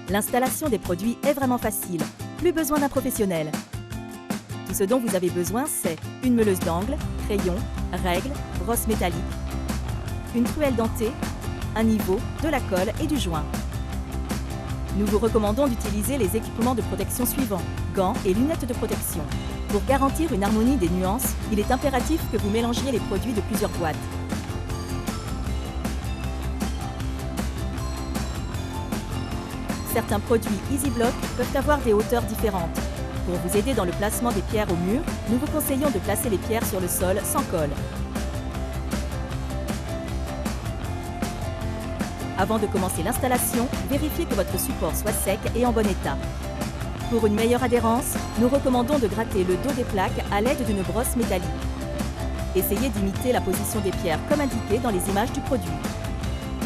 L'installation des produits est vraiment facile. Plus besoin d'un professionnel. Tout ce dont vous avez besoin, c'est une meuleuse d'angle, crayon, règle, brosse métallique, une truelle dentée, un niveau, de la colle et du joint. Nous vous recommandons d'utiliser les équipements de protection suivants: gants et lunettes de protection. Pour garantir une harmonie des nuances, il est impératif que vous mélangiez les produits de plusieurs boîtes. Certains produits EasyBlock peuvent avoir des hauteurs différentes. Pour vous aider dans le placement des pierres au mur, nous vous conseillons de placer les pierres sur le sol sans colle. Avant de commencer l'installation, vérifiez que votre support soit sec et en bon état. Pour une meilleure adhérence, nous recommandons de gratter le dos des plaques à l'aide d'une brosse métallique. Essayez d'imiter la position des pierres comme indiqué dans les images du produit.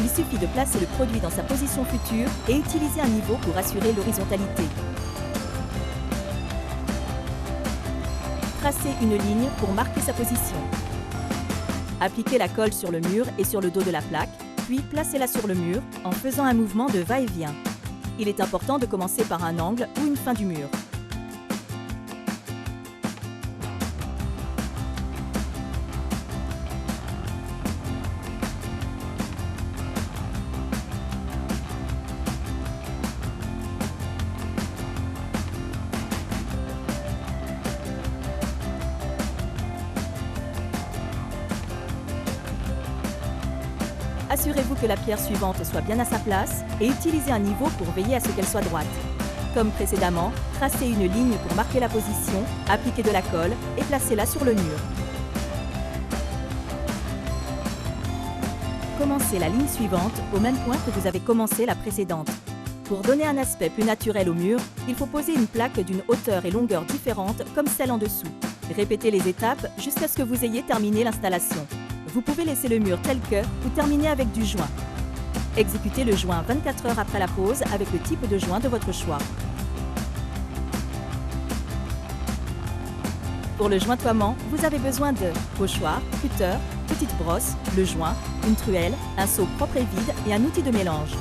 Il suffit de placer le produit dans sa position future et utiliser un niveau pour assurer l'horizontalité. Tracez une ligne pour marquer sa position. Appliquez la colle sur le mur et sur le dos de la plaque, puis placez-la sur le mur en faisant un mouvement de va-et-vient. Il est important de commencer par un angle ou une fin du mur. Assurez-vous que la pierre suivante soit bien à sa place et utilisez un niveau pour veiller à ce qu'elle soit droite. Comme précédemment, tracez une ligne pour marquer la position, appliquez de la colle et placez-la sur le mur. Commencez la ligne suivante au même point que vous avez commencé la précédente. Pour donner un aspect plus naturel au mur, il faut poser une plaque d'une hauteur et longueur différentes comme celle en dessous. Répétez les étapes jusqu'à ce que vous ayez terminé l'installation. Vous pouvez laisser le mur tel que ou terminer avec du joint. Exécutez le joint 24 heures après la pose avec le type de joint de votre choix. Pour le jointoiement, vous avez besoin de pochoir, cutter, petite brosse, le joint, une truelle, un seau propre et vide et un outil de mélange.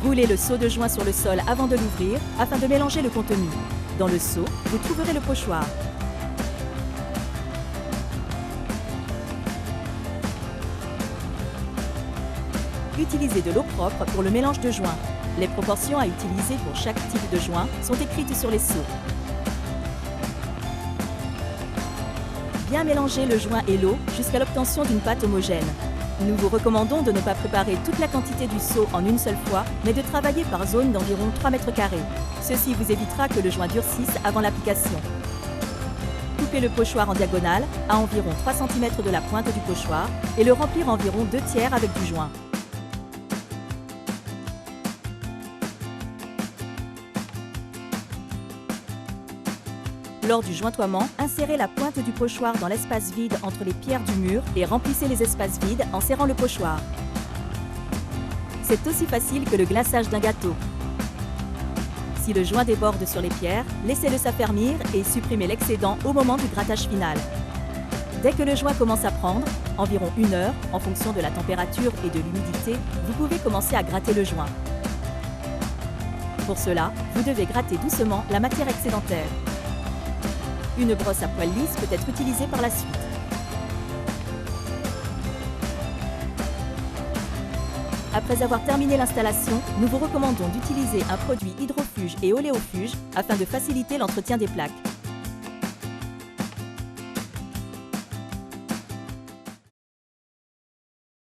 Roulez le seau de joint sur le sol avant de l'ouvrir afin de mélanger le contenu. Dans le seau, vous trouverez le pochoir. Utilisez de l'eau propre pour le mélange de joints. Les proportions à utiliser pour chaque type de joint sont écrites sur les seaux. Bien mélanger le joint et l'eau jusqu'à l'obtention d'une pâte homogène. Nous vous recommandons de ne pas préparer toute la quantité du seau en une seule fois, mais de travailler par zone d'environ 3 mètres carrés. Ceci vous évitera que le joint durcisse avant l'application. Coupez le pochoir en diagonale à environ 3 cm de la pointe du pochoir et le remplir environ 2/3 avec du joint. Lors du jointoiement, insérez la pointe du pochoir dans l'espace vide entre les pierres du mur et remplissez les espaces vides en serrant le pochoir. C'est aussi facile que le glaçage d'un gâteau. Si le joint déborde sur les pierres, laissez-le s'affermir et supprimez l'excédent au moment du grattage final. Dès que le joint commence à prendre, environ 1 heure, en fonction de la température et de l'humidité, vous pouvez commencer à gratter le joint. Pour cela, vous devez gratter doucement la matière excédentaire. Une brosse à poil lisse peut être utilisée par la suite. Après avoir terminé l'installation, nous vous recommandons d'utiliser un produit hydrofuge et oléofuge afin de faciliter l'entretien des plaques.